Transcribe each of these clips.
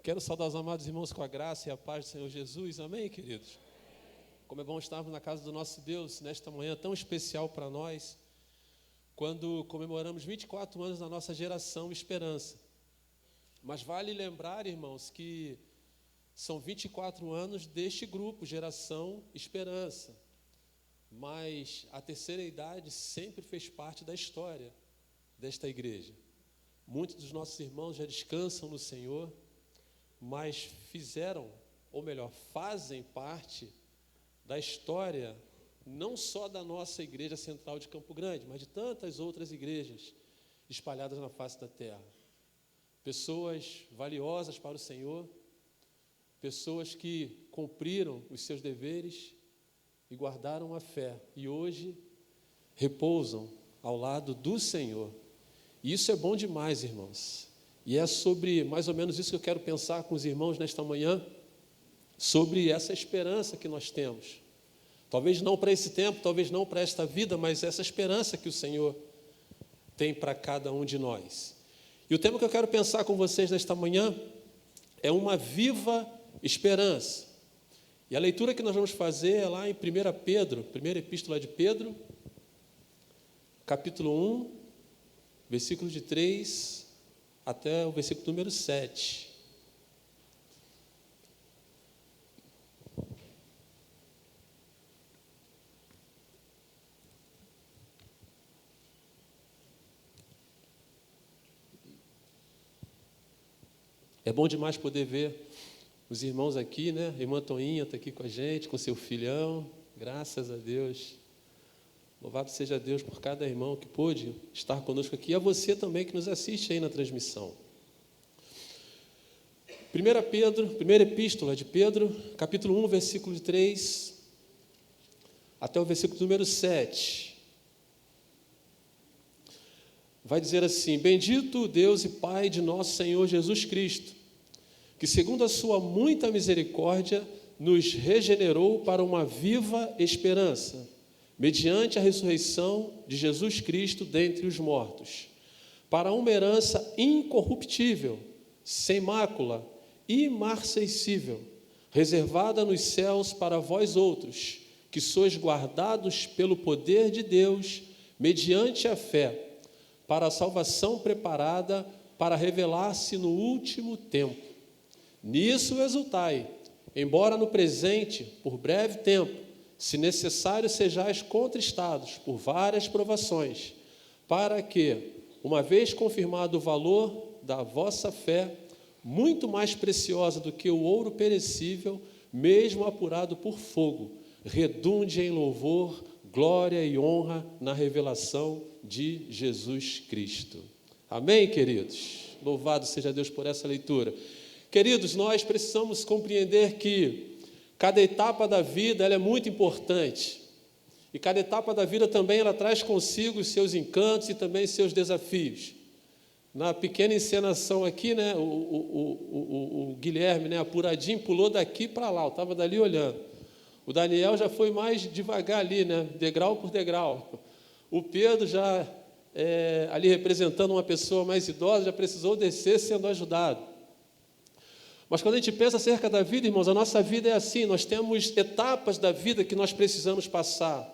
Quero saudar os amados irmãos com a graça e a paz do Senhor Jesus. Amém, queridos? Como é bom estarmos na casa do nosso Deus nesta manhã tão especial para nós, quando comemoramos 24 anos da nossa geração Esperança. Mas vale lembrar, irmãos, que são 24 anos deste grupo, Geração Esperança. Mas a terceira idade sempre fez parte da história desta igreja. Muitos dos nossos irmãos já descansam no Senhor, mas fizeram, ou melhor, fazem parte da história, não só da nossa igreja central de Campo Grande, mas de tantas outras igrejas espalhadas na face da terra. Pessoas valiosas para o Senhor, pessoas que cumpriram os seus deveres e guardaram a fé, e hoje repousam ao lado do Senhor. E isso é bom demais, irmãos. E é sobre mais ou menos isso que eu quero pensar com os irmãos nesta manhã, sobre essa esperança que nós temos. Talvez não para esse tempo, talvez não para esta vida, mas essa esperança que o Senhor tem para cada um de nós. E o tema que eu quero pensar com vocês nesta manhã é uma viva esperança. E a leitura que nós vamos fazer é lá em 1 Pedro, primeira epístola de Pedro, capítulo 1, versículo de 3 até o versículo número 7. É bom demais poder ver os irmãos aqui, né? A irmã Toinha está aqui com a gente, com seu filhão, graças a Deus. Louvado seja Deus por cada irmão que pôde estar conosco aqui, e a você também que nos assiste aí na transmissão. 1 Pedro, primeira epístola de Pedro, capítulo 1, versículo de 3 até o versículo número 7. Vai dizer assim: Bendito o Deus e Pai de nosso Senhor Jesus Cristo, que segundo a sua muita misericórdia nos regenerou para uma viva esperança, mediante a ressurreição de Jesus Cristo dentre os mortos, para uma herança incorruptível, sem mácula, imarcessível, reservada nos céus para vós outros, que sois guardados pelo poder de Deus, mediante a fé, para a salvação preparada para revelar-se no último tempo. Nisso exultai, embora no presente, por breve tempo, se necessário, sejais contristados por várias provações, para que, uma vez confirmado o valor da vossa fé, muito mais preciosa do que o ouro perecível, mesmo apurado por fogo, redunde em louvor, glória e honra na revelação de Jesus Cristo. Amém, queridos? Louvado seja Deus por essa leitura. Queridos, nós precisamos compreender que cada etapa da vida ela é muito importante. E cada etapa da vida também ela traz consigo os seus encantos e também seus desafios. Na pequena encenação aqui, né, o Guilherme, né, apuradinho, pulou daqui para lá, eu estava dali olhando. O Daniel já foi mais devagar ali, né, degrau por degrau. O Pedro já, ali representando uma pessoa mais idosa, já precisou descer sendo ajudado. Mas quando a gente pensa acerca da vida, irmãos, a nossa vida é assim, nós temos etapas da vida que nós precisamos passar.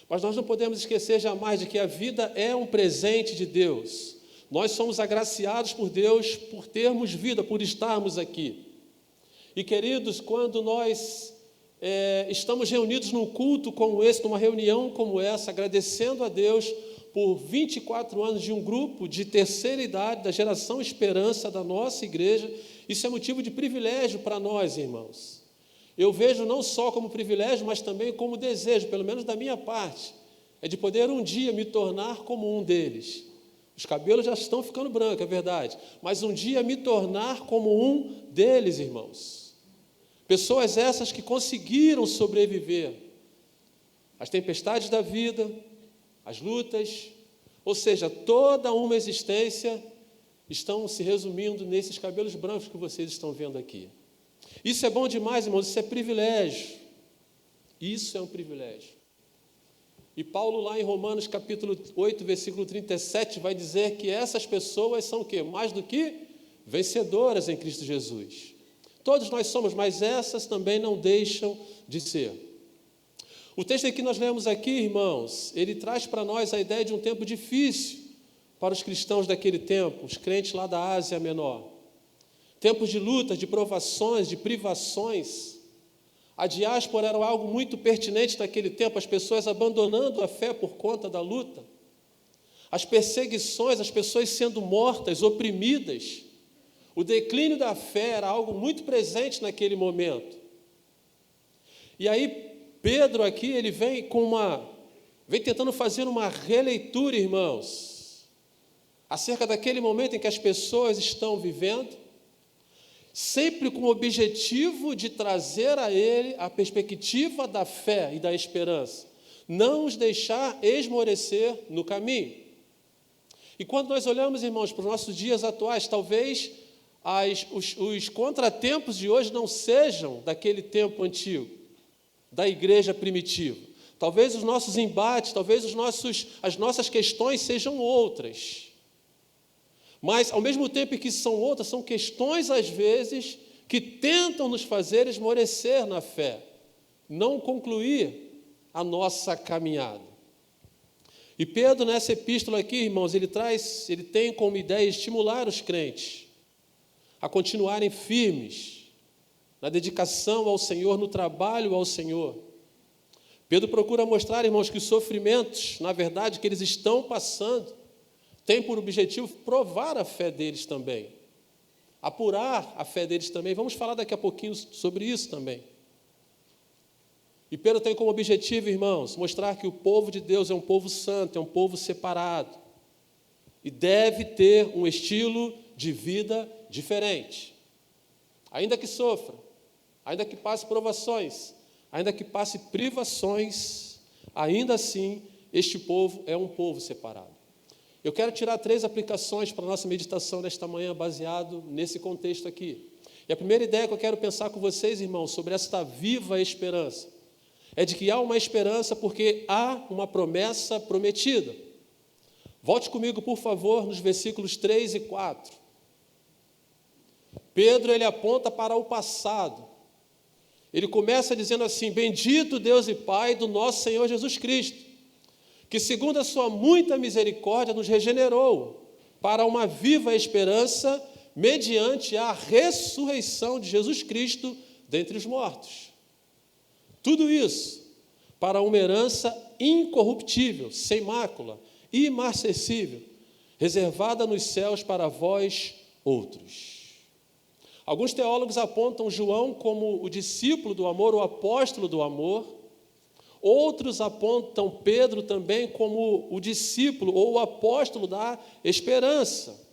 Mas nós não podemos esquecer jamais de que a vida é um presente de Deus. Nós somos agraciados por Deus por termos vida, por estarmos aqui. E, queridos, quando nós estamos reunidos num culto como esse, numa reunião como essa, agradecendo a Deus por 24 anos de um grupo de terceira idade, da geração Esperança da nossa igreja, isso é motivo de privilégio para nós, irmãos. Eu vejo não só como privilégio, mas também como desejo, pelo menos da minha parte, é de poder um dia me tornar como um deles. Os cabelos já estão ficando brancos, é verdade, mas um dia me tornar como um deles, irmãos. Pessoas essas que conseguiram sobreviver às tempestades da vida, às lutas, ou seja, toda uma existência estão se resumindo nesses cabelos brancos que vocês estão vendo aqui. Isso é bom demais, irmãos, isso é privilégio. Isso é um privilégio. E Paulo, lá em Romanos, capítulo 8, versículo 37, vai dizer que essas pessoas são o quê? Mais do que vencedoras em Cristo Jesus. Todos nós somos, mas essas também não deixam de ser. O texto que nós lemos aqui, irmãos, ele traz para nós a ideia de um tempo difícil para os cristãos daquele tempo, os crentes lá da Ásia Menor. Tempos de lutas, de provações, de privações. A diáspora era algo muito pertinente naquele tempo, as pessoas abandonando a fé por conta da luta. As perseguições, as pessoas sendo mortas, oprimidas. O declínio da fé era algo muito presente naquele momento. E aí, Pedro aqui, ele vem tentando fazer uma releitura, irmãos, acerca daquele momento em que as pessoas estão vivendo, sempre com o objetivo de trazer a ele a perspectiva da fé e da esperança, não os deixar esmorecer no caminho. E quando nós olhamos, irmãos, para os nossos dias atuais, talvez os contratempos de hoje não sejam daquele tempo antigo, da igreja primitiva. Talvez os nossos embates, talvez as nossas questões sejam outras. Mas, ao mesmo tempo que são outras, são questões, às vezes, que tentam nos fazer esmorecer na fé, não concluir a nossa caminhada. E Pedro, nessa epístola aqui, irmãos, ele tem como ideia estimular os crentes a continuarem firmes na dedicação ao Senhor, no trabalho ao Senhor. Pedro procura mostrar, irmãos, que os sofrimentos, na verdade, que eles estão passando, têm por objetivo provar a fé deles também, apurar a fé deles também. Vamos falar daqui a pouquinho sobre isso também. E Pedro tem como objetivo, irmãos, mostrar que o povo de Deus é um povo santo, é um povo separado, e deve ter um estilo de vida diferente. Ainda que sofra, ainda que passe provações, ainda que passe privações, ainda assim, este povo é um povo separado. Eu quero tirar 3 aplicações para a nossa meditação nesta manhã, baseado nesse contexto aqui. E a primeira ideia que eu quero pensar com vocês, irmãos, sobre esta viva esperança, é de que há uma esperança porque há uma promessa prometida. Volte comigo, por favor, nos versículos 3 e 4. Pedro, ele aponta para o passado. Ele começa dizendo assim: bendito Deus e Pai do nosso Senhor Jesus Cristo, que segundo a sua muita misericórdia nos regenerou para uma viva esperança mediante a ressurreição de Jesus Cristo dentre os mortos. Tudo isso para uma herança incorruptível, sem mácula, imarcessível, reservada nos céus para vós outros. Alguns teólogos apontam João como o discípulo do amor, o apóstolo do amor. Outros apontam Pedro também como o discípulo ou o apóstolo da esperança.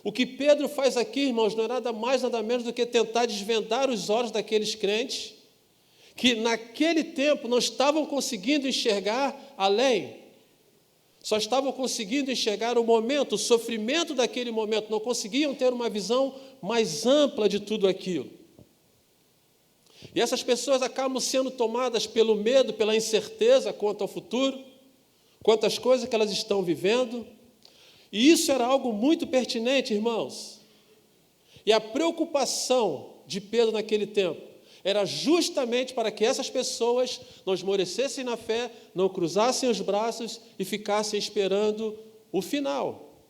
O que Pedro faz aqui, irmãos, não é nada mais, nada menos do que tentar desvendar os olhos daqueles crentes que naquele tempo não estavam conseguindo enxergar além. Só estavam conseguindo enxergar o momento, o sofrimento daquele momento, não conseguiam ter uma visão mais ampla de tudo aquilo. E essas pessoas acabam sendo tomadas pelo medo, pela incerteza quanto ao futuro, quanto às coisas que elas estão vivendo. E isso era algo muito pertinente, irmãos. E a preocupação de Pedro naquele tempo era justamente para que essas pessoas não esmorecessem na fé, não cruzassem os braços e ficassem esperando o final.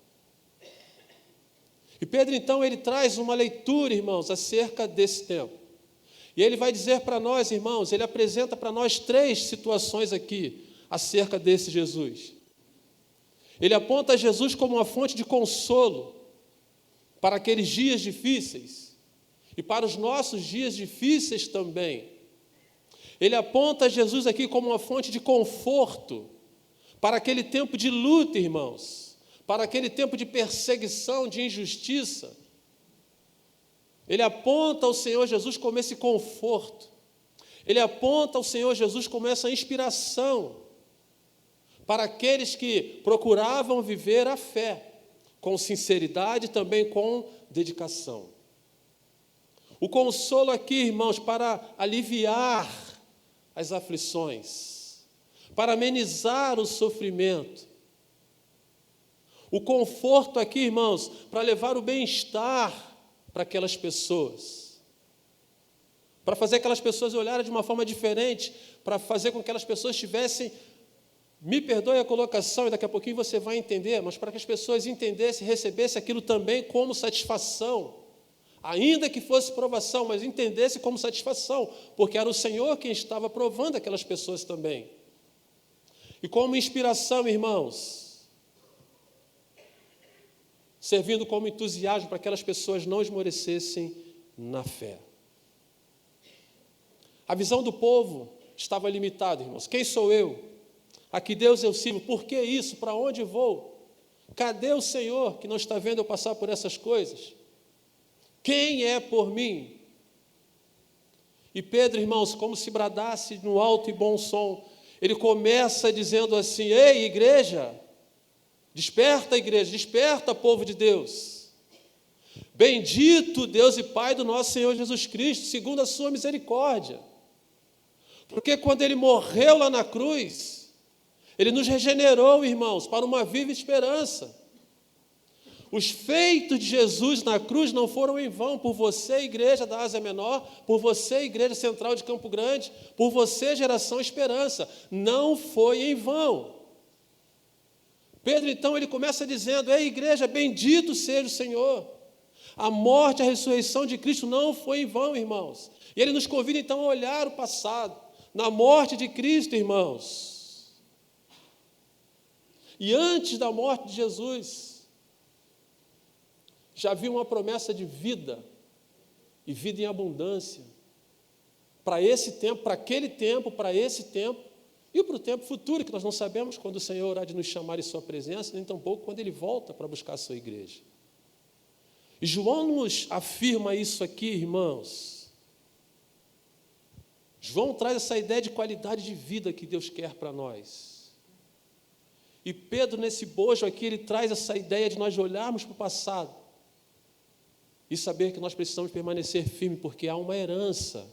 E Pedro, então, ele traz uma leitura, irmãos, acerca desse tempo. E ele vai dizer para nós, irmãos, ele apresenta para nós 3 situações aqui acerca desse Jesus. Ele aponta Jesus como uma fonte de consolo para aqueles dias difíceis e para os nossos dias difíceis também. Ele aponta Jesus aqui como uma fonte de conforto para aquele tempo de luta, irmãos, para aquele tempo de perseguição, de injustiça. Ele aponta ao Senhor Jesus como esse conforto. Ele aponta ao Senhor Jesus como essa inspiração para aqueles que procuravam viver a fé com sinceridade e também com dedicação. O consolo aqui, irmãos, para aliviar as aflições, para amenizar o sofrimento. O conforto aqui, irmãos, para levar o bem-estar para aquelas pessoas. Para fazer aquelas pessoas olharem de uma forma diferente, para fazer com que aquelas pessoas tivessem, me perdoe a colocação, e daqui a pouquinho você vai entender, mas para que as pessoas entendessem, recebessem aquilo também como satisfação, ainda que fosse provação, mas entendesse como satisfação, porque era o Senhor quem estava provando aquelas pessoas também. E como inspiração, irmãos, servindo como entusiasmo para aquelas pessoas não esmorecessem na fé. A visão do povo estava limitada, irmãos. Quem sou eu? A que Deus eu sirvo? Por que isso? Para onde vou? Cadê o Senhor que não está vendo eu passar por essas coisas? Quem é por mim? E Pedro, irmãos, como se bradasse no alto e bom som, ele começa dizendo assim: ei, igreja, desperta, povo de Deus. Bendito Deus e Pai do nosso Senhor Jesus Cristo, segundo a sua misericórdia. Porque quando Ele morreu lá na cruz, Ele nos regenerou, irmãos, para uma viva esperança. Os feitos de Jesus na cruz não foram em vão, por você, igreja da Ásia Menor, por você, igreja central de Campo Grande, por você, geração Esperança. Não foi em vão. Pedro, então, ele começa dizendo: ei, igreja, bendito seja o Senhor. A morte, a ressurreição de Cristo não foi em vão, irmãos. E ele nos convida, então, a olhar o passado. Na morte de Cristo, irmãos. E antes da morte de Jesus, já havia uma promessa de vida, e vida em abundância, para esse tempo, para aquele tempo, para esse tempo, e para o tempo futuro, que nós não sabemos quando o Senhor há de nos chamar em sua presença, nem tampouco quando Ele volta para buscar a sua igreja. E João nos afirma isso aqui, irmãos. João traz essa ideia de qualidade de vida que Deus quer para nós. E Pedro, nesse bojo aqui, ele traz essa ideia de nós olharmos para o passado e saber que nós precisamos permanecer firmes, porque há uma herança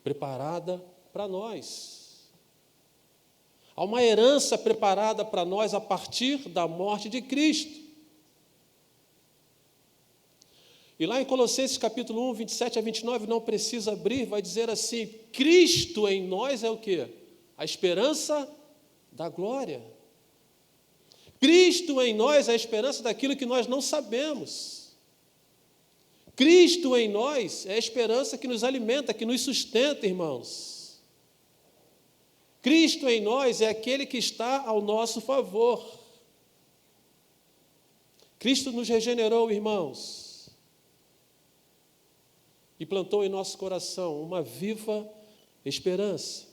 preparada para nós. Há uma herança preparada para nós a partir da morte de Cristo. E lá em Colossenses capítulo 1, 27 a 29, não precisa abrir, vai dizer assim: Cristo em nós é o quê? A esperança da glória. Cristo em nós é a esperança daquilo que nós não sabemos. Cristo em nós é a esperança que nos alimenta, que nos sustenta, irmãos. Cristo em nós é aquele que está ao nosso favor. Cristo nos regenerou, irmãos, e plantou em nosso coração uma viva esperança.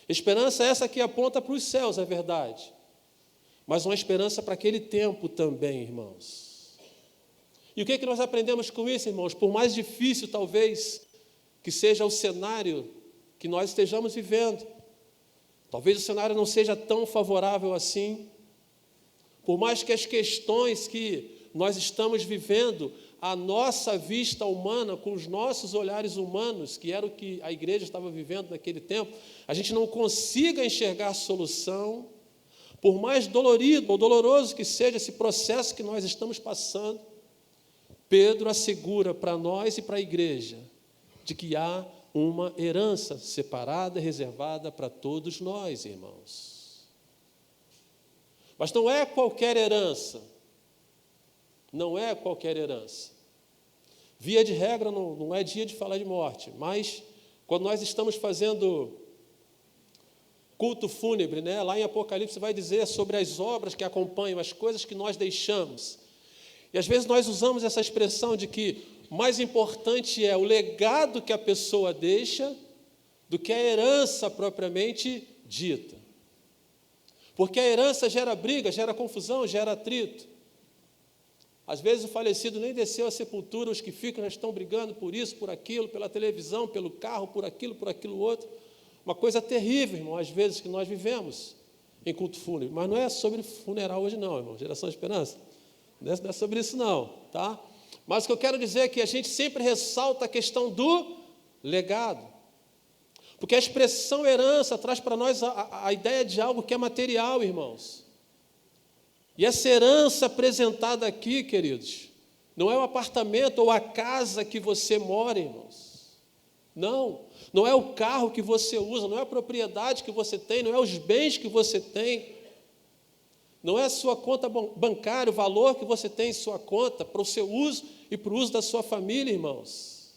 Esperança essa que aponta para os céus, é verdade, mas uma esperança para aquele tempo também, irmãos. E o que é que nós aprendemos com isso, irmãos? Por mais difícil, talvez, que seja o cenário que nós estejamos vivendo, talvez o cenário não seja tão favorável assim, por mais que as questões que nós estamos vivendo, a nossa vista humana, com os nossos olhares humanos, que era o que a igreja estava vivendo naquele tempo, a gente não consiga enxergar solução, por mais dolorido ou doloroso que seja esse processo que nós estamos passando, Pedro assegura para nós e para a igreja de que há uma herança separada e reservada para todos nós, irmãos. Mas não é qualquer herança. Não é qualquer herança. Via de regra, não é dia de falar de morte, mas quando nós estamos fazendo culto fúnebre, né, lá em Apocalipse vai dizer sobre as obras que acompanham, as coisas que nós deixamos. E às vezes nós usamos essa expressão de que o mais importante é o legado que a pessoa deixa do que a herança propriamente dita. Porque a herança gera briga, gera confusão, gera atrito. Às vezes o falecido nem desceu à sepultura, os que ficam já estão brigando por isso, por aquilo, pela televisão, pelo carro, por aquilo outro. Uma coisa terrível, irmão, às vezes que nós vivemos em culto fúnebre. Mas não é sobre funeral hoje não, irmão, Geração Esperança. Não é sobre isso não, tá? Mas o que eu quero dizer é que a gente sempre ressalta a questão do legado. Porque a expressão herança traz para nós a ideia de algo que é material, irmãos. E essa herança apresentada aqui, queridos, não é o apartamento ou a casa que você mora, irmãos. Não é o carro que você usa, não é a propriedade que você tem, não é os bens que você tem, não é a sua conta bancária, o valor que você tem em sua conta para o seu uso e para o uso da sua família, irmãos.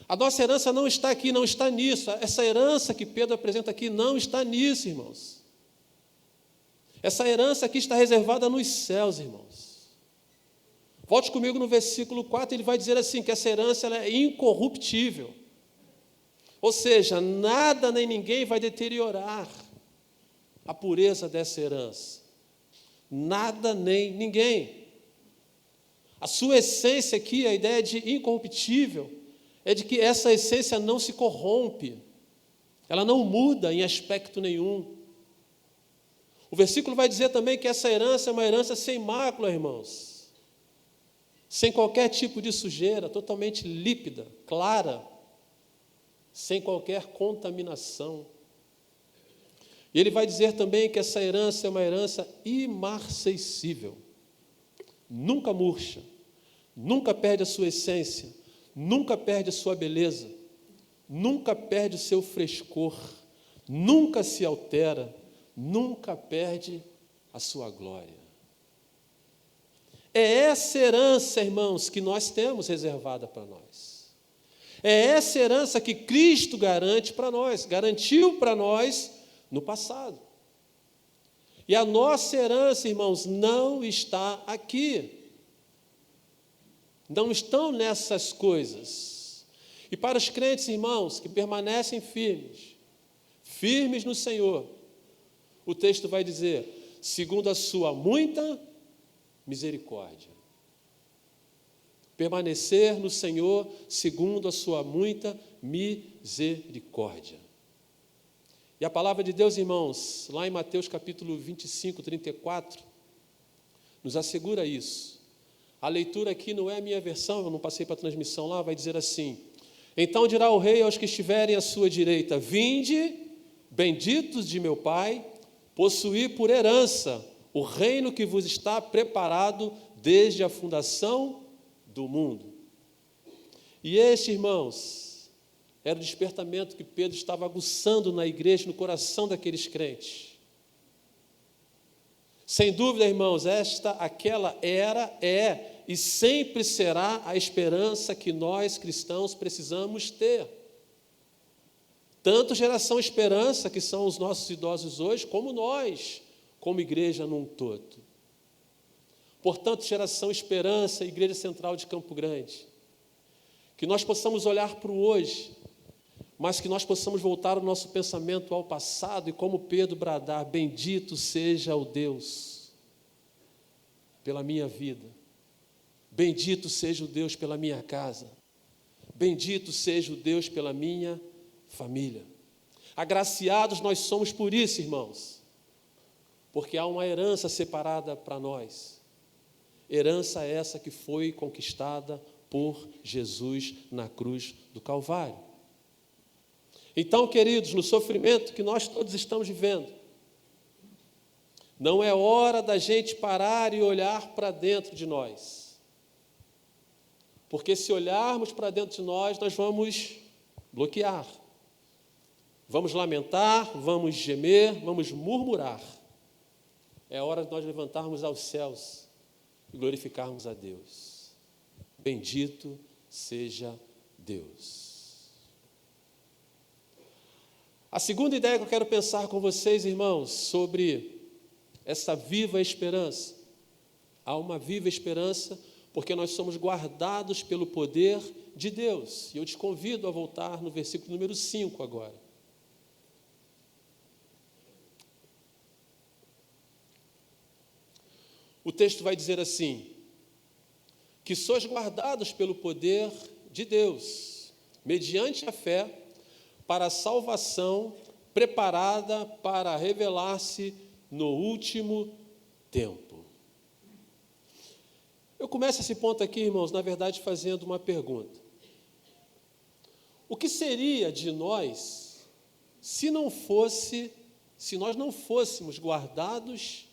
A nossa herança não está aqui, não está nisso. Essa herança que Pedro apresenta aqui não está nisso, irmãos. Essa herança aqui está reservada nos céus, irmãos. Volte comigo no versículo 4, ele vai dizer assim, que essa herança ela é incorruptível. Ou seja, nada nem ninguém vai deteriorar a pureza dessa herança. Nada nem ninguém. A sua essência aqui, a ideia de incorruptível, é de que essa essência não se corrompe, ela não muda em aspecto nenhum. O versículo vai dizer também que essa herança é uma herança sem mácula, irmãos, sem qualquer tipo de sujeira, totalmente límpida, clara, sem qualquer contaminação. E ele vai dizer também que essa herança é uma herança imarcessível, nunca murcha, nunca perde a sua essência, nunca perde a sua beleza, nunca perde o seu frescor, nunca se altera, nunca perde a sua glória. É essa herança, irmãos, que nós temos reservada para nós. É essa herança que Cristo garante para nós, garantiu para nós no passado. E a nossa herança, irmãos, não está aqui. Não estão nessas coisas. E para os crentes, irmãos, que permanecem firmes no Senhor, o texto vai dizer, segundo a sua muita misericórdia. Permanecer no Senhor, segundo a sua muita misericórdia. E a palavra de Deus, irmãos, lá em Mateus capítulo 25, 34, nos assegura isso. A leitura aqui não é a minha versão, eu não passei para a transmissão lá, vai dizer assim, então dirá o rei aos que estiverem à sua direita, vinde, benditos de meu Pai, possuí por herança o reino que vos está preparado desde a fundação do mundo. E este, irmãos, era o despertamento que Pedro estava aguçando na igreja, no coração daqueles crentes. Sem dúvida, irmãos, aquela é e sempre será a esperança que nós cristãos precisamos ter. Tanto geração esperança, que são os nossos idosos hoje, como nós, como igreja num todo. Portanto, geração esperança, Igreja Central de Campo Grande, que nós possamos olhar para o hoje, mas que nós possamos voltar o nosso pensamento ao passado e, como Pedro, bradar, bendito seja o Deus pela minha vida, bendito seja o Deus pela minha casa, bendito seja o Deus pela minha família. Agraciados nós somos por isso, irmãos, porque há uma herança separada para nós, herança essa que foi conquistada por Jesus na cruz do Calvário. Então, queridos, no sofrimento que nós todos estamos vivendo, não é hora da gente parar e olhar para dentro de nós. Porque se olharmos para dentro de nós vamos bloquear. Vamos lamentar, vamos gemer, vamos murmurar. É hora de nós levantarmos aos céus e glorificarmos a Deus. Bendito seja Deus. A segunda ideia que eu quero pensar com vocês, irmãos, sobre essa viva esperança. Há uma viva esperança porque nós somos guardados pelo poder de Deus. E eu te convido a voltar no versículo número 5 agora. O texto vai dizer assim, que sois guardados pelo poder de Deus, mediante a fé, para a salvação preparada para revelar-se no último tempo. Eu começo esse ponto aqui, irmãos, na verdade, fazendo uma pergunta. O que seria de nós se nós não fôssemos guardados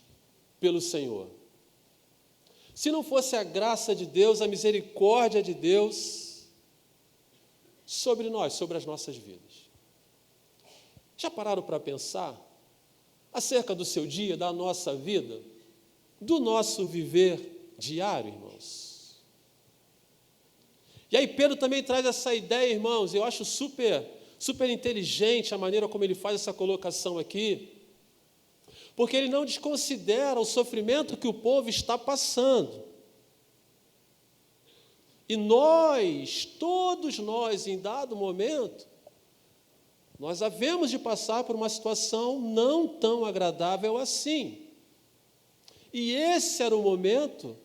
pelo Senhor. Se não fosse a graça de Deus, a misericórdia de Deus sobre nós, sobre as nossas vidas. Já pararam para pensar acerca do seu dia, da nossa vida, do nosso viver diário, irmãos? E aí Pedro também traz essa ideia, irmãos, eu acho super inteligente a maneira como ele faz essa colocação aqui, porque ele não desconsidera o sofrimento que o povo está passando. E nós, todos nós, em dado momento, nós havemos de passar por uma situação não tão agradável assim. E esse era o momento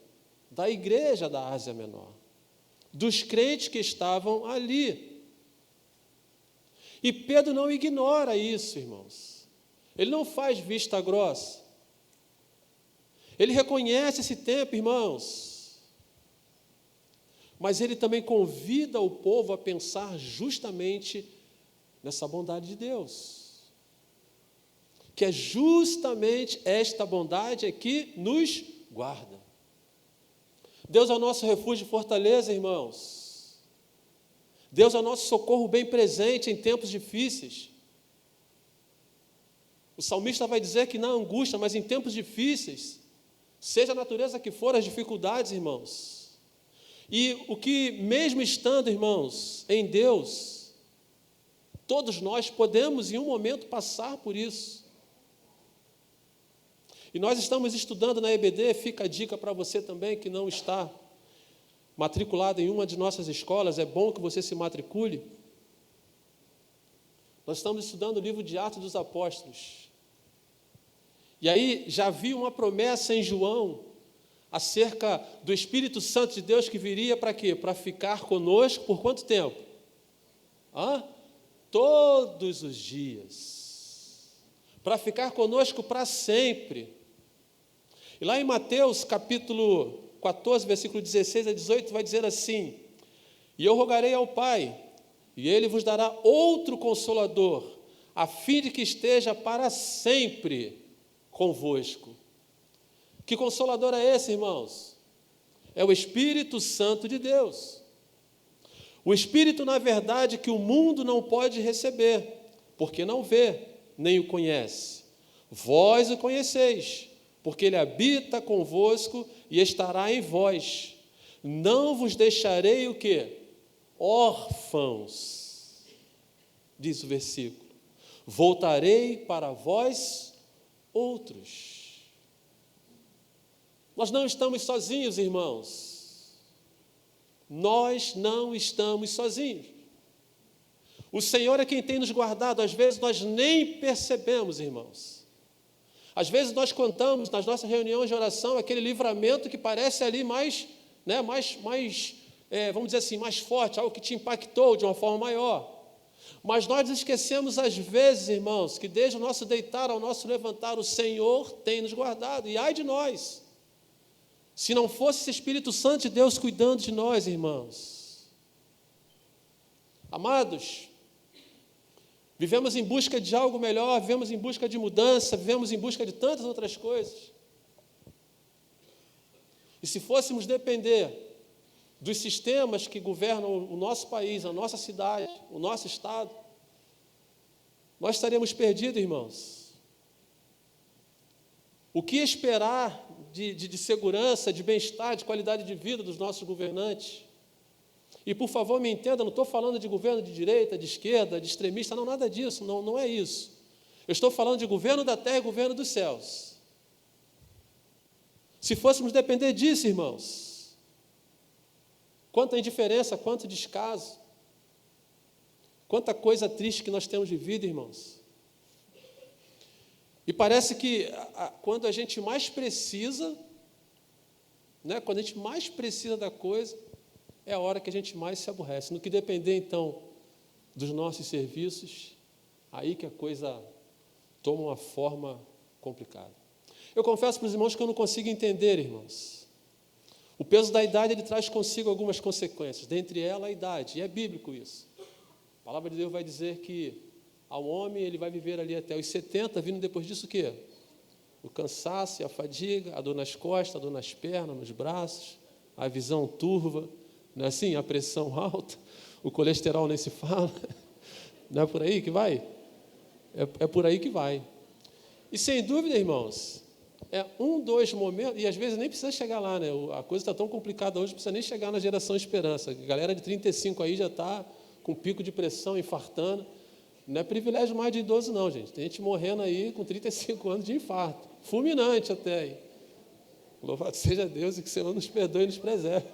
da igreja da Ásia Menor, dos crentes que estavam ali. E Pedro não ignora isso, irmãos. Ele não faz vista grossa. Ele reconhece esse tempo, irmãos. Mas ele também convida o povo a pensar justamente nessa bondade de Deus. Que é justamente esta bondade que nos guarda. Deus é o nosso refúgio e fortaleza, irmãos. Deus é o nosso socorro bem presente em tempos difíceis. O salmista vai dizer que na angústia, mas em tempos difíceis, seja a natureza que for as dificuldades, irmãos. E o que, mesmo estando, irmãos, em Deus, todos nós podemos em um momento passar por isso. E nós estamos estudando na EBD, fica a dica para você também que não está matriculado em uma de nossas escolas, é bom que você se matricule. Nós estamos estudando o livro de Atos dos Apóstolos. E aí já vi uma promessa em João acerca do Espírito Santo de Deus que viria para quê? Para ficar conosco por quanto tempo? Todos os dias. Para ficar conosco para sempre. E lá em Mateus capítulo 14, versículo 16 a 18, vai dizer assim: E eu rogarei ao Pai, e Ele vos dará outro Consolador, a fim de que esteja para sempre convosco. Que Consolador é esse, irmãos? É o Espírito Santo de Deus. O Espírito, na verdade, que o mundo não pode receber, porque não vê, nem o conhece. Vós o conheceis, porque Ele habita convosco e estará em vós. Não vos deixarei o quê? Órfãos, diz o versículo. Voltarei para vós outros. Nós não estamos sozinhos, irmãos. Nós não estamos sozinhos. O Senhor é quem tem nos guardado. Às vezes nós nem percebemos, irmãos. Às vezes nós contamos nas nossas reuniões de oração aquele livramento que parece ali mais, vamos dizer assim, mais forte, algo que te impactou de uma forma maior. Mas nós esquecemos às vezes, irmãos, que desde o nosso deitar ao nosso levantar, o Senhor tem nos guardado. E ai de nós, se não fosse esse Espírito Santo de Deus cuidando de nós, irmãos. Amados, vivemos em busca de algo melhor, vivemos em busca de mudança, vivemos em busca de tantas outras coisas. E se fôssemos depender dos sistemas que governam o nosso país, a nossa cidade, o nosso estado, nós estaríamos perdidos, irmãos. O que esperar de segurança, de bem-estar, de qualidade de vida dos nossos governantes? E, por favor, me entenda, não estou falando de governo de direita, de esquerda, de extremista, não, nada disso, não é isso. Eu estou falando de governo da terra e governo dos céus. Se fôssemos depender disso, irmãos, quanta indiferença, quanto descaso, quanta coisa triste que nós temos vivido, irmãos. E parece que quando a gente mais precisa, quando a gente mais precisa da coisa, é a hora que a gente mais se aborrece. No que depender, então, dos nossos serviços, aí que a coisa toma uma forma complicada. Eu confesso para os irmãos que eu não consigo entender, irmãos. O peso da idade, ele traz consigo algumas consequências, dentre elas a idade, e é bíblico isso. A palavra de Deus vai dizer que ao homem ele vai viver ali até os 70, vindo depois disso o quê? O cansaço e a fadiga, a dor nas costas, a dor nas pernas, nos braços, a visão turva, não é assim? A pressão alta, o colesterol nem se fala. Não é por aí que vai? É por aí que vai. E sem dúvida, irmãos, é 2 momentos, e às vezes nem precisa chegar lá, né? A coisa está tão complicada hoje, não precisa nem chegar na geração esperança. A galera de 35 aí já está com pico de pressão, infartando. Não é privilégio mais de idoso, não, gente. Tem gente morrendo aí com 35 anos de infarto. Fulminante até aí. Louvado seja Deus e que o Senhor nos perdoe e nos preserve.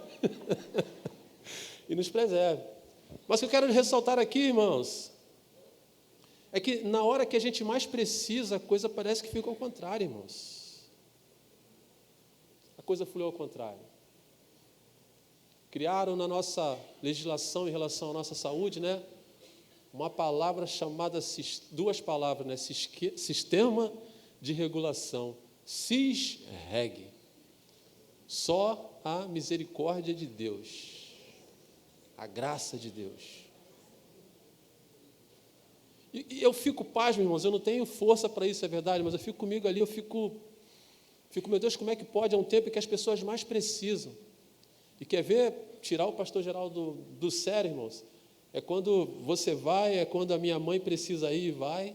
E nos preserve. Mas o que eu quero ressaltar aqui, irmãos, é que na hora que a gente mais precisa, a coisa parece que fica ao contrário, irmãos. A coisa fluiu ao contrário. Criaram na nossa legislação em relação à nossa saúde, né? Uma palavra chamada, 2 palavras, né? Sistema de regulação, SIS-REG. Só a misericórdia de Deus, a graça de Deus. E eu fico pasmo, irmãos, eu não tenho força para isso, é verdade, mas eu fico comigo ali, eu fico, meu Deus, como é que pode? É um tempo em que as pessoas mais precisam. E quer ver, tirar o pastor Geraldo do sério, irmãos? É quando você vai, é quando a minha mãe precisa ir e vai,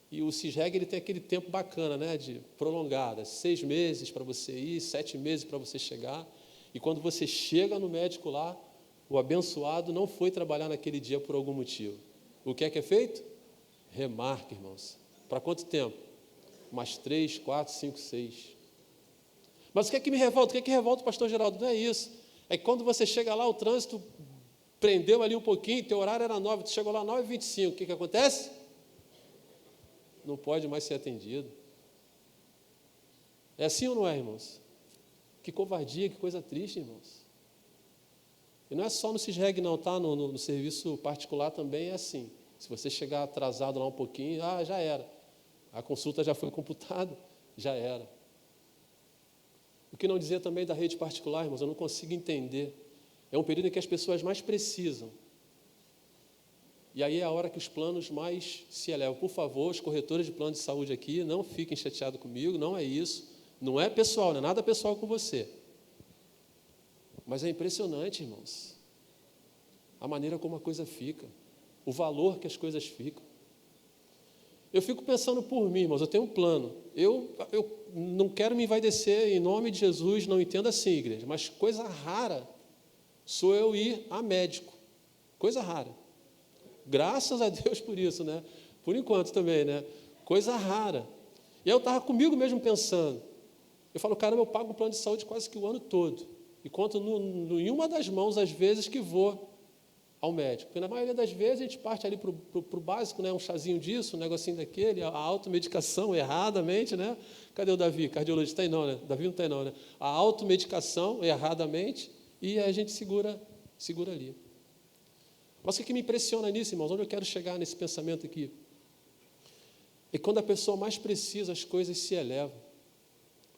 e o CISREG ele tem aquele tempo bacana, né, de prolongada, 6 meses para você ir, 7 meses para você chegar, e quando você chega no médico lá, o abençoado não foi trabalhar naquele dia por algum motivo. O que é feito? Remarca, irmãos. Para quanto tempo? Mais 3, 4, 5, 6. Mas o que é que me revolta? O que é que revolta o pastor Geraldo? Não é isso. É que quando você chega lá, o trânsito prendeu ali um pouquinho, teu horário era 9, tu chegou lá 9h25, o que acontece? Não pode mais ser atendido. É assim ou não é, irmãos? Que covardia, que coisa triste, irmãos. E não é só no CISREG não, tá? No serviço particular também é assim. Se você chegar atrasado lá um pouquinho, já era. A consulta já foi computada, já era. O que não dizer também da rede particular, irmãos, eu não consigo entender. É um período em que as pessoas mais precisam. E aí é a hora que os planos mais se elevam. Por favor, os corretores de plano de saúde aqui, não fiquem chateados comigo, não é isso. Não é pessoal, não é nada pessoal com você. Mas é impressionante, irmãos, a maneira como a coisa fica, o valor que as coisas ficam. Eu fico pensando por mim, irmãos, eu tenho um plano. Eu não quero me envaidecer em nome de Jesus, não entendo assim, igreja, mas coisa rara sou eu ir a médico. Coisa rara. Graças a Deus por isso, né? Por enquanto também, né? Coisa rara. E aí eu estava comigo mesmo pensando. Eu falo, caramba, eu pago um plano de saúde quase que o ano todo. E conto em uma das mãos, às vezes, que vou ao médico. Porque na maioria das vezes a gente parte ali para o básico, né? Um chazinho disso, um negocinho daquele, a automedicação erradamente, né? Cadê o Davi? Cardiologista tem não, né? Davi não tem não, né? A automedicação erradamente e a gente segura ali. Mas o que me impressiona nisso, irmãos, onde eu quero chegar nesse pensamento aqui? É quando a pessoa mais precisa, as coisas se elevam.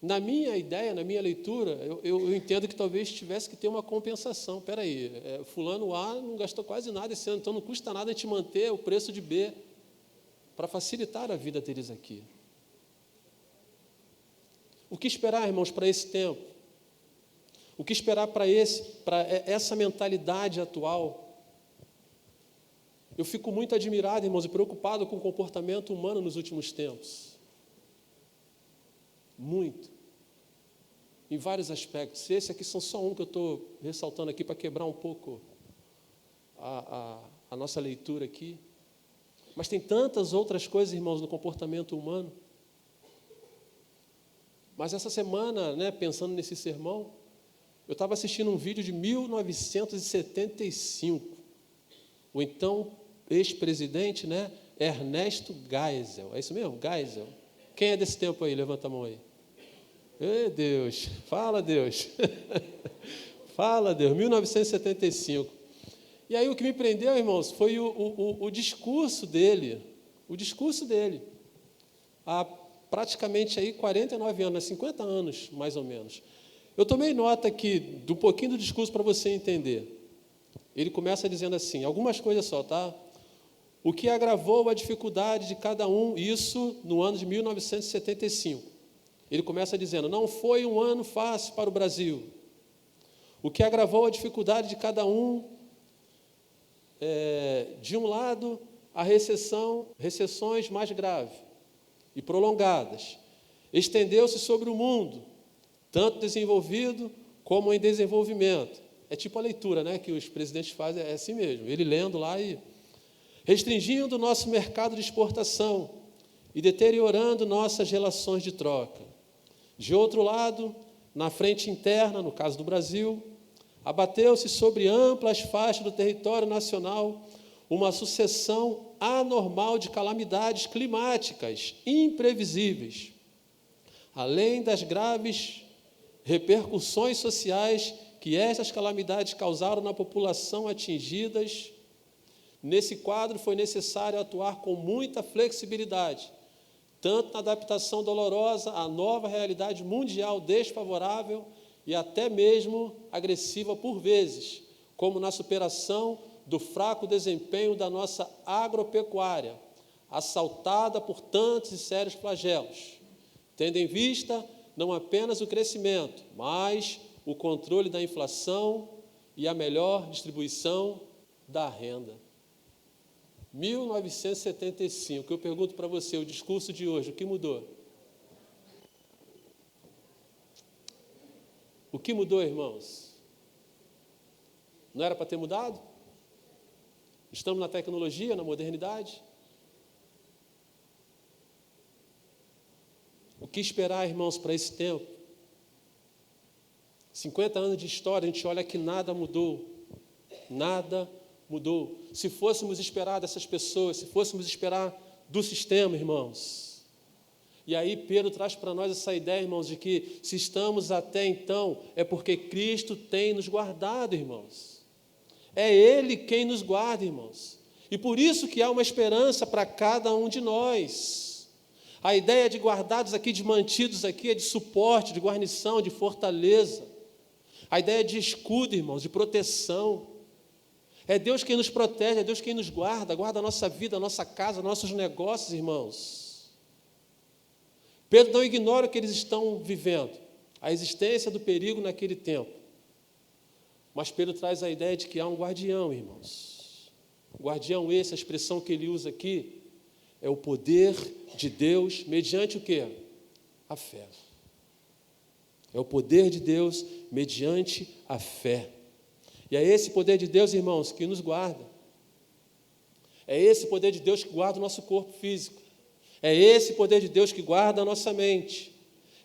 Na minha ideia, na minha leitura, eu entendo que talvez tivesse que ter uma compensação. Espera aí, fulano A não gastou quase nada esse ano, então não custa nada a gente manter o preço de B para facilitar a vida deles aqui. O que esperar, irmãos, para esse tempo? O que esperar para essa mentalidade atual? Eu fico muito admirado, irmãos, e preocupado com o comportamento humano nos últimos tempos. Muito. Em vários aspectos. Esse aqui são só um que eu estou ressaltando aqui para quebrar um pouco a nossa leitura aqui. Mas tem tantas outras coisas, irmãos, no comportamento humano. Mas essa semana, né, pensando nesse sermão, eu estava assistindo um vídeo de 1975. O então ex-presidente, né, Ernesto Geisel. É isso mesmo? Geisel. Quem é desse tempo aí? Levanta a mão aí. Ei, Deus. Fala, Deus. Fala, Deus. 1975. E aí o que me prendeu, irmãos, foi o discurso dele. O discurso dele. Há praticamente aí 49 anos, 50 anos, mais ou menos. Eu tomei nota aqui do pouquinho do discurso para você entender. Ele começa dizendo assim, algumas coisas só, tá? O que agravou a dificuldade de cada um, isso no ano de 1975. Ele começa dizendo: não foi um ano fácil para o Brasil, o que agravou a dificuldade de cada um. De um lado, a recessões mais graves e prolongadas, estendeu-se sobre o mundo, tanto desenvolvido como em desenvolvimento. É tipo a leitura, né, que os presidentes fazem, é assim mesmo, ele lendo lá e restringindo o nosso mercado de exportação e deteriorando nossas relações de troca. De outro lado, na frente interna, no caso do Brasil, abateu-se sobre amplas faixas do território nacional uma sucessão anormal de calamidades climáticas imprevisíveis, além das graves repercussões sociais que essas calamidades causaram na população atingidas. Nesse quadro foi necessário atuar com muita flexibilidade, tanto na adaptação dolorosa à nova realidade mundial desfavorável e até mesmo agressiva por vezes, como na superação do fraco desempenho da nossa agropecuária, assaltada por tantos e sérios flagelos, tendo em vista não apenas o crescimento, mas o controle da inflação e a melhor distribuição da renda. 1975, eu pergunto para você, o discurso de hoje, o que mudou? O que mudou, irmãos? Não era para ter mudado? Estamos na tecnologia, na modernidade? O que esperar, irmãos, para esse tempo? 50 anos de história, a gente olha que nada mudou. Nada mudou. Se fôssemos esperar dessas pessoas, se fôssemos esperar do sistema, irmãos. E aí Pedro traz para nós essa ideia, irmãos, de que se estamos até então, é porque Cristo tem nos guardado, irmãos. É Ele quem nos guarda, irmãos. E por isso que há uma esperança para cada um de nós. A ideia de guardados aqui, de mantidos aqui, é de suporte, de guarnição, de fortaleza. A ideia de escudo, irmãos, de proteção. É Deus quem nos protege, é Deus quem nos guarda, guarda a nossa vida, a nossa casa, nossos negócios, irmãos. Pedro não ignora o que eles estão vivendo, a existência do perigo naquele tempo. Mas Pedro traz a ideia de que há um guardião, irmãos. O guardião esse, a expressão que ele usa aqui, é o poder de Deus mediante o quê? A fé. É o poder de Deus mediante a fé. E é esse poder de Deus, irmãos, que nos guarda. É esse poder de Deus que guarda o nosso corpo físico. É esse poder de Deus que guarda a nossa mente.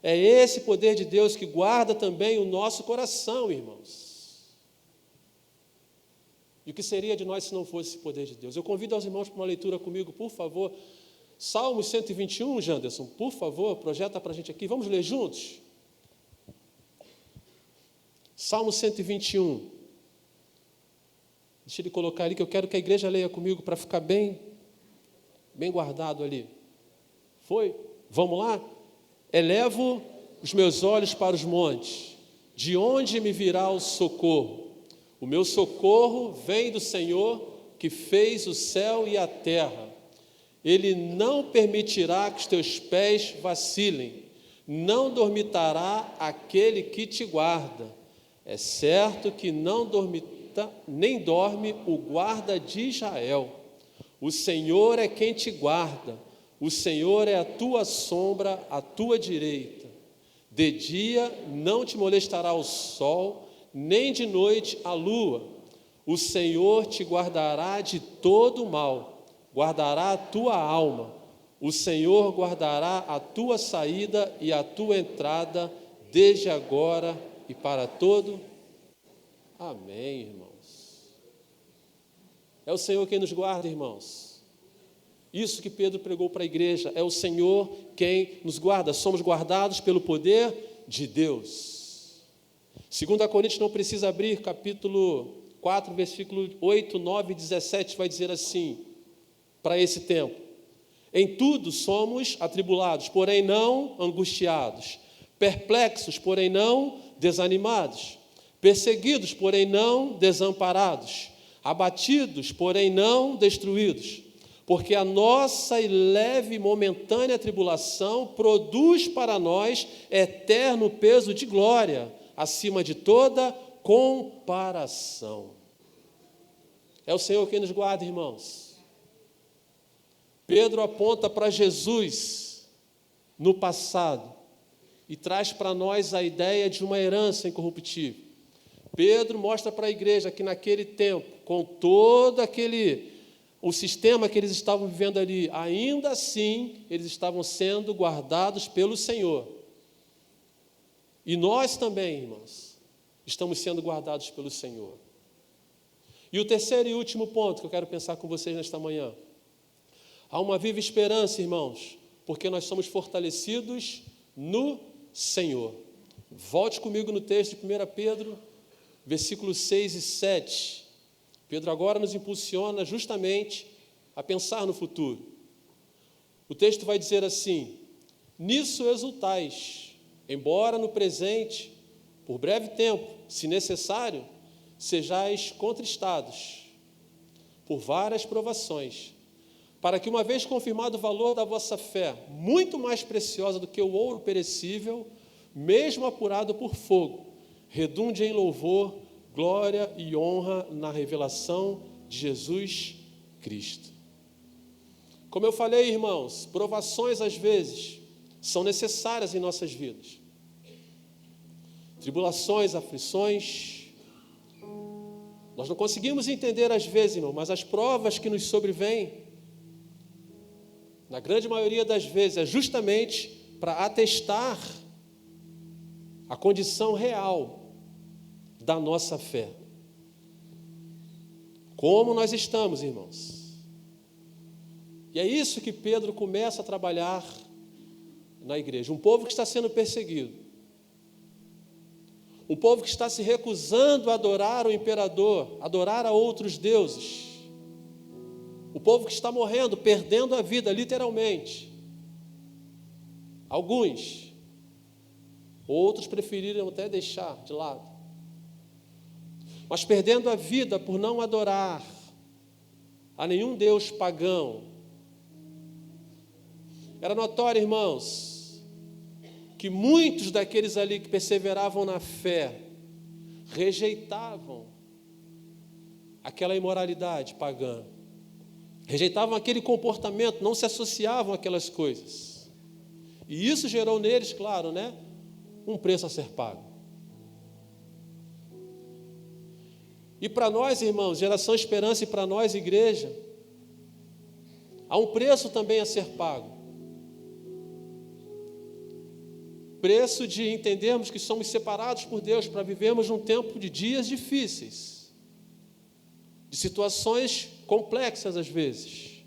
É esse poder de Deus que guarda também o nosso coração, irmãos. E o que seria de nós se não fosse esse poder de Deus? Eu convido aos irmãos para uma leitura comigo, por favor. Salmo 121, Janderson, por favor, projeta para a gente aqui. Vamos ler juntos? Salmo 121. Deixa ele colocar ali, que eu quero que a igreja leia comigo para ficar bem guardado ali. Foi? Vamos lá? Elevo os meus olhos para os montes. De onde me virá o socorro? O meu socorro vem do Senhor, que fez o céu e a terra. Ele não permitirá que os teus pés vacilem. Não dormitará aquele que te guarda. É certo que não dormita, nem dorme o guarda de Israel. O Senhor é quem te guarda. O Senhor é a tua sombra, à tua direita. De dia não te molestará o sol, nem de noite a lua. O Senhor te guardará de todo mal, guardará a tua alma. O Senhor guardará a tua saída e a tua entrada, desde agora e para todo. Amém, irmãos. É o Senhor quem nos guarda, irmãos. Isso que Pedro pregou para a igreja, é o Senhor quem nos guarda. Somos guardados pelo poder de Deus. 2 Coríntios, não precisa abrir, capítulo 4, versículo 8, 9 e 17, vai dizer assim, para esse tempo. Em tudo somos atribulados, porém não angustiados, perplexos, porém não desanimados, perseguidos, porém não desamparados, abatidos, porém não destruídos, Porque a nossa e leve e momentânea tribulação produz para nós eterno peso de glória, acima de toda comparação. É o Senhor quem nos guarda, irmãos. Pedro aponta para Jesus no passado e traz para nós a ideia de uma herança incorruptível. Pedro mostra para a igreja que naquele tempo, com todo o sistema que eles estavam vivendo ali, ainda assim, eles estavam sendo guardados pelo Senhor. E nós também, irmãos, estamos sendo guardados pelo Senhor. E o terceiro e último ponto que eu quero pensar com vocês nesta manhã. Há uma viva esperança, irmãos, porque nós somos fortalecidos no Senhor. Volte comigo no texto de 1 Pedro, versículos 6 e 7. Pedro agora nos impulsiona justamente a pensar no futuro. O texto vai dizer assim: nisso exultais, embora no presente, por breve tempo, se necessário, sejais contristados por várias provações, para que, uma vez confirmado o valor da vossa fé, muito mais preciosa do que o ouro perecível, mesmo apurado por fogo, redunde em louvor, glória e honra na revelação de Jesus Cristo. Como eu falei, irmãos, provações às vezes são necessárias em nossas vidas. Tribulações, aflições. Nós não conseguimos entender às vezes, irmão, mas as provas que nos sobrevêm, na grande maioria das vezes, é justamente para atestar a condição real da nossa fé. Como nós estamos, irmãos? E é isso que Pedro começa a trabalhar na igreja. Um povo que está sendo perseguido. Um povo que está se recusando a adorar o imperador, adorar a outros deuses. O povo que está morrendo, perdendo a vida, literalmente. Alguns. Outros preferiram até deixar de lado. Mas perdendo a vida por não adorar a nenhum deus pagão. Era notório, irmãos, que muitos daqueles ali que perseveravam na fé rejeitavam aquela imoralidade pagã. Rejeitavam aquele comportamento, não se associavam àquelas coisas. E isso gerou neles, claro, um preço a ser pago. E para nós, irmãos, geração Esperança, e para nós, igreja, há um preço também a ser pago. Preço de entendermos que somos separados por Deus para vivermos num tempo de dias difíceis, de situações complexas às vezes.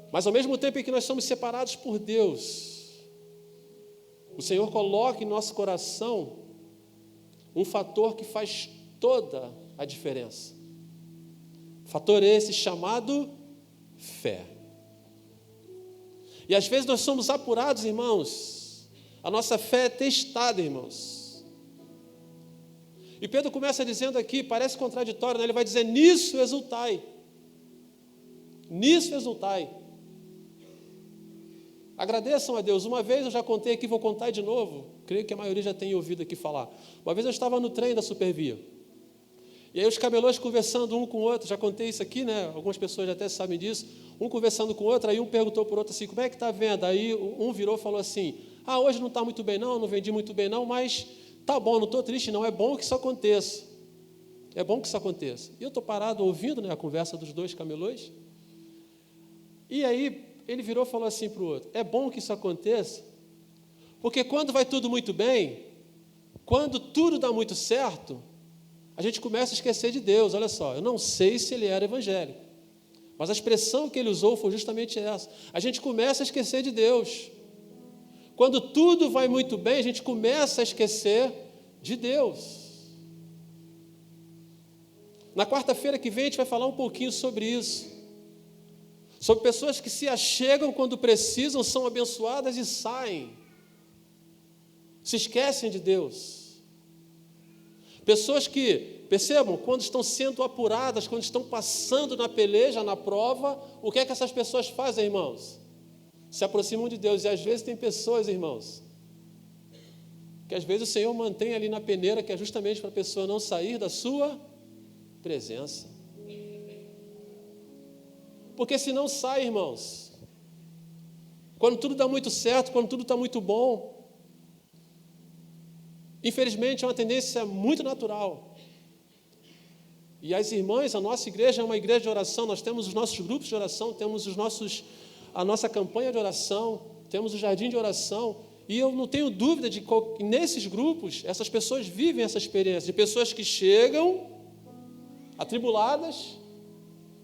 Mas ao mesmo tempo em que nós somos separados por Deus, o Senhor coloca em nosso coração um fator que faz toda a diferença. Fator esse chamado fé. E às vezes nós somos apurados, irmãos. A nossa fé é testada, irmãos. E Pedro começa dizendo aqui, parece contraditório, Ele vai dizer: nisso exultai. Nisso exultai. Agradeçam a Deus. Uma vez eu já contei aqui, vou contar de novo. Creio que a maioria já tem ouvido aqui falar. Uma vez eu estava no trem da Supervia. E aí os camelôs conversando um com o outro. Já contei isso aqui, Algumas pessoas já até sabem disso. Um conversando com o outro, aí um perguntou para o outro assim: como é que está a venda? Aí um virou e falou assim: hoje não está muito bem não vendi muito bem não, mas tá bom, não estou triste não, é bom que isso aconteça. É bom que isso aconteça. E eu estou parado ouvindo a conversa dos dois camelôs. E aí ele virou e falou assim para o outro: é bom que isso aconteça, porque quando vai tudo muito bem, quando tudo dá muito certo, a gente começa a esquecer de Deus. Olha só, eu não sei se ele era evangélico, mas a expressão que ele usou foi justamente essa. A gente começa a esquecer de Deus. Quando tudo vai muito bem, a gente começa a esquecer de Deus. Na quarta-feira que vem a gente vai falar um pouquinho sobre isso. Sobre pessoas que se achegam quando precisam, são abençoadas e saem. Se esquecem de Deus. Pessoas que, percebam, quando estão sendo apuradas, quando estão passando na peleja, na prova, o que é que essas pessoas fazem, irmãos? Se aproximam de Deus. E às vezes tem pessoas, irmãos, que às vezes o Senhor mantém ali na peneira, que é justamente para a pessoa não sair da sua presença. Porque se não sai, irmãos, quando tudo dá muito certo, quando tudo está muito bom, infelizmente é uma tendência muito natural. E as irmãs, a nossa igreja é uma igreja de oração, nós temos os nossos grupos de oração, temos a nossa campanha de oração, temos o jardim de oração, e eu não tenho dúvida de que nesses grupos, essas pessoas vivem essa experiência, de pessoas que chegam atribuladas,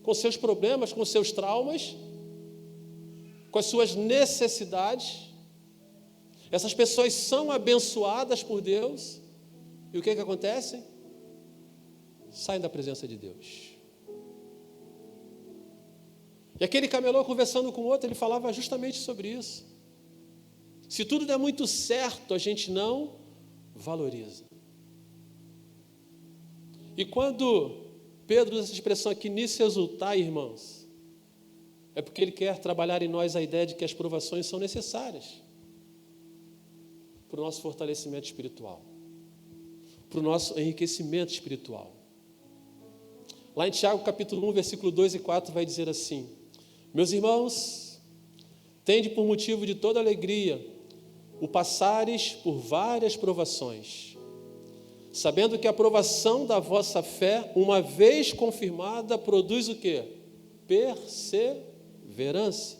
com seus problemas, com seus traumas, com as suas necessidades. Essas pessoas são abençoadas por Deus, e o que acontece? Saem da presença de Deus. E aquele camelô conversando com o outro, ele falava justamente sobre isso. Se tudo der muito certo, a gente não valoriza. E quando Pedro usa essa expressão aqui, nisso exultar, irmãos, é porque ele quer trabalhar em nós a ideia de que as provações são necessárias para o nosso fortalecimento espiritual, para o nosso enriquecimento espiritual. Lá em Tiago, capítulo 1, versículo 2 e 4, vai dizer assim: meus irmãos, tende por motivo de toda alegria o passares por várias provações, sabendo que a provação da vossa fé, uma vez confirmada, produz o quê? Perseverança.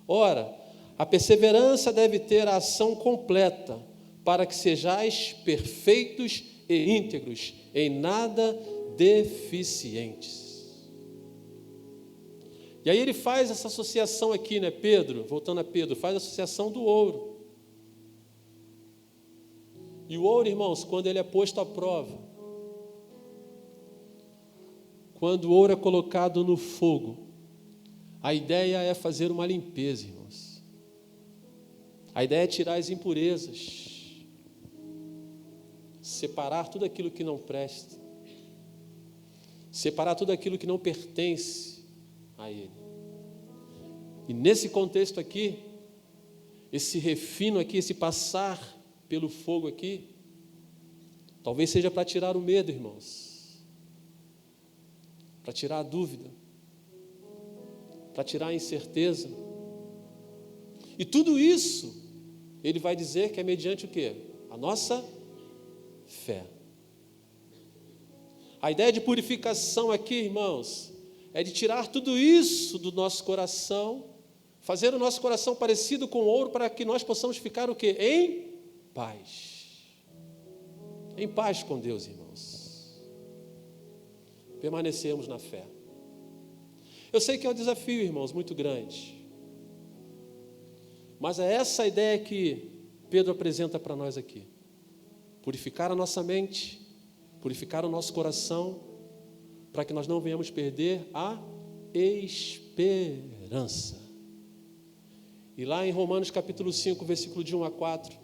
Ora, a perseverança deve ter a ação completa, para que sejais perfeitos e íntegros, em nada deficientes. E aí ele faz essa associação aqui, né, Pedro? Voltando a Pedro, faz a associação do ouro. E o ouro, irmãos, quando ele é posto à prova, quando o ouro é colocado no fogo, a ideia é fazer uma limpeza, irmãos. A ideia é tirar as impurezas, separar tudo aquilo que não presta, separar tudo aquilo que não pertence a ele. E nesse contexto aqui, esse refino aqui, esse passar pelo fogo aqui, talvez seja para tirar o medo, irmãos, para tirar a dúvida, para tirar a incerteza. E tudo isso, ele vai dizer que é mediante o quê? A nossa fé. A ideia de purificação aqui, irmãos, é de tirar tudo isso do nosso coração, fazer o nosso coração parecido com ouro, para que nós possamos ficar o quê? Em paz. Em paz com Deus, irmãos. Permanecemos na fé. Eu sei que é um desafio, irmãos, muito grande. Mas é essa a ideia que Pedro apresenta para nós aqui. Purificar a nossa mente, purificar o nosso coração, para que nós não venhamos perder a esperança. E lá em Romanos capítulo 5, versículo de 1 a 4,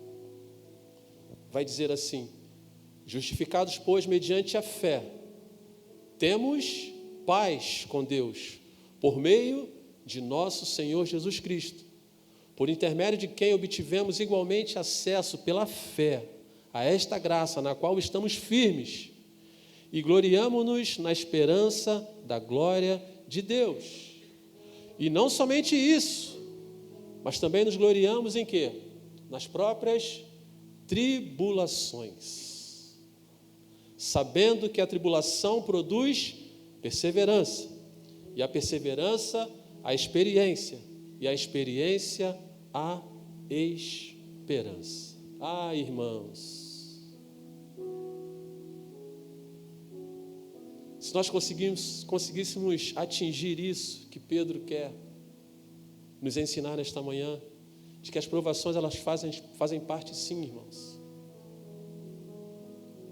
vai dizer assim: justificados, pois, mediante a fé, temos paz com Deus, por meio de nosso Senhor Jesus Cristo, por intermédio de quem obtivemos igualmente acesso pela fé a esta graça na qual estamos firmes e gloriamo-nos na esperança da glória de Deus. E não somente isso, mas também nos gloriamos em quê? Nas próprias tribulações, sabendo que a tribulação produz perseverança, e a perseverança, a experiência, e a experiência, a esperança. Ah, irmãos, se nós conseguíssemos atingir isso que Pedro quer nos ensinar nesta manhã, de que as provações elas fazem parte sim, irmãos.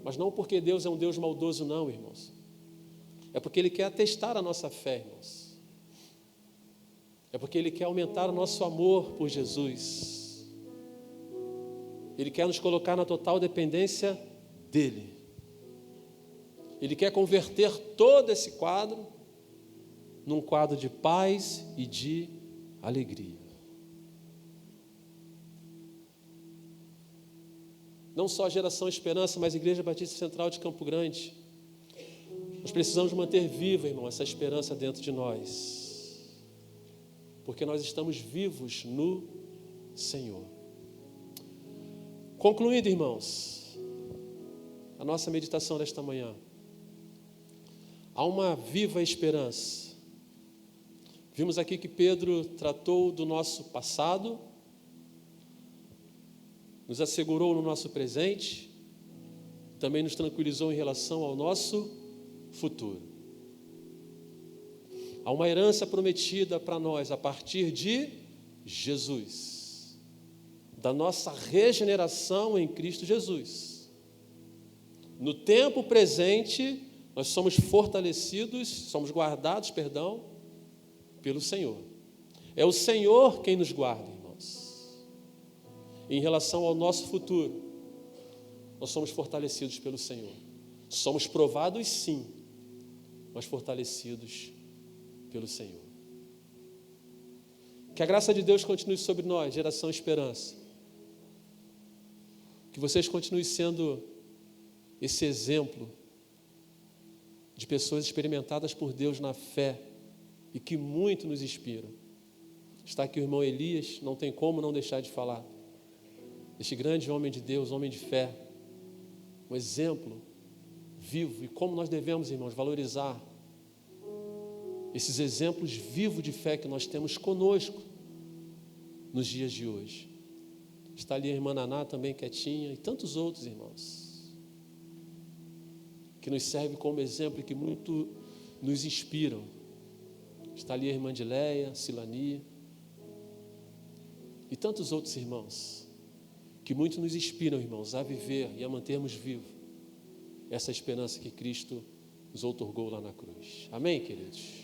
Mas não porque Deus é um Deus maldoso, não, irmãos. É porque Ele quer atestar a nossa fé, irmãos. É porque Ele quer aumentar o nosso amor por Jesus. Ele quer nos colocar na total dependência dEle. Ele quer converter todo esse quadro num quadro de paz e de alegria. Não só a Geração Esperança, mas a Igreja Batista Central de Campo Grande. Nós precisamos manter viva, irmão, essa esperança dentro de nós. Porque nós estamos vivos no Senhor. Concluindo, irmãos, a nossa meditação desta manhã. Há uma viva esperança. Vimos aqui que Pedro tratou do nosso passado, nos assegurou no nosso presente, também nos tranquilizou em relação ao nosso futuro. Há uma herança prometida para nós a partir de Jesus, da nossa regeneração em Cristo Jesus. No tempo presente, nós somos fortalecidos, somos guardados, pelo Senhor. É o Senhor quem nos guarda, irmãos. Em relação ao nosso futuro, nós somos fortalecidos pelo Senhor. Somos provados, sim, mas fortalecidos pelo Senhor. Que a graça de Deus continue sobre nós, Geração Esperança. Que vocês continuem sendo esse exemplo de pessoas experimentadas por Deus na fé e que muito nos inspiram. Está aqui o irmão Elias, não tem como não deixar de falar. Este grande homem de Deus, homem de fé, um exemplo vivo. E como nós devemos, irmãos, valorizar esses exemplos vivos de fé que nós temos conosco nos dias de hoje. Está ali a irmã Naná também quietinha e tantos outros irmãos que nos servem como exemplo e que muito nos inspiram. Está ali a irmã Dileia, Silania e tantos outros irmãos que muito nos inspiram, irmãos, a viver e a mantermos vivo essa esperança que Cristo nos outorgou lá na cruz. Amém, queridos?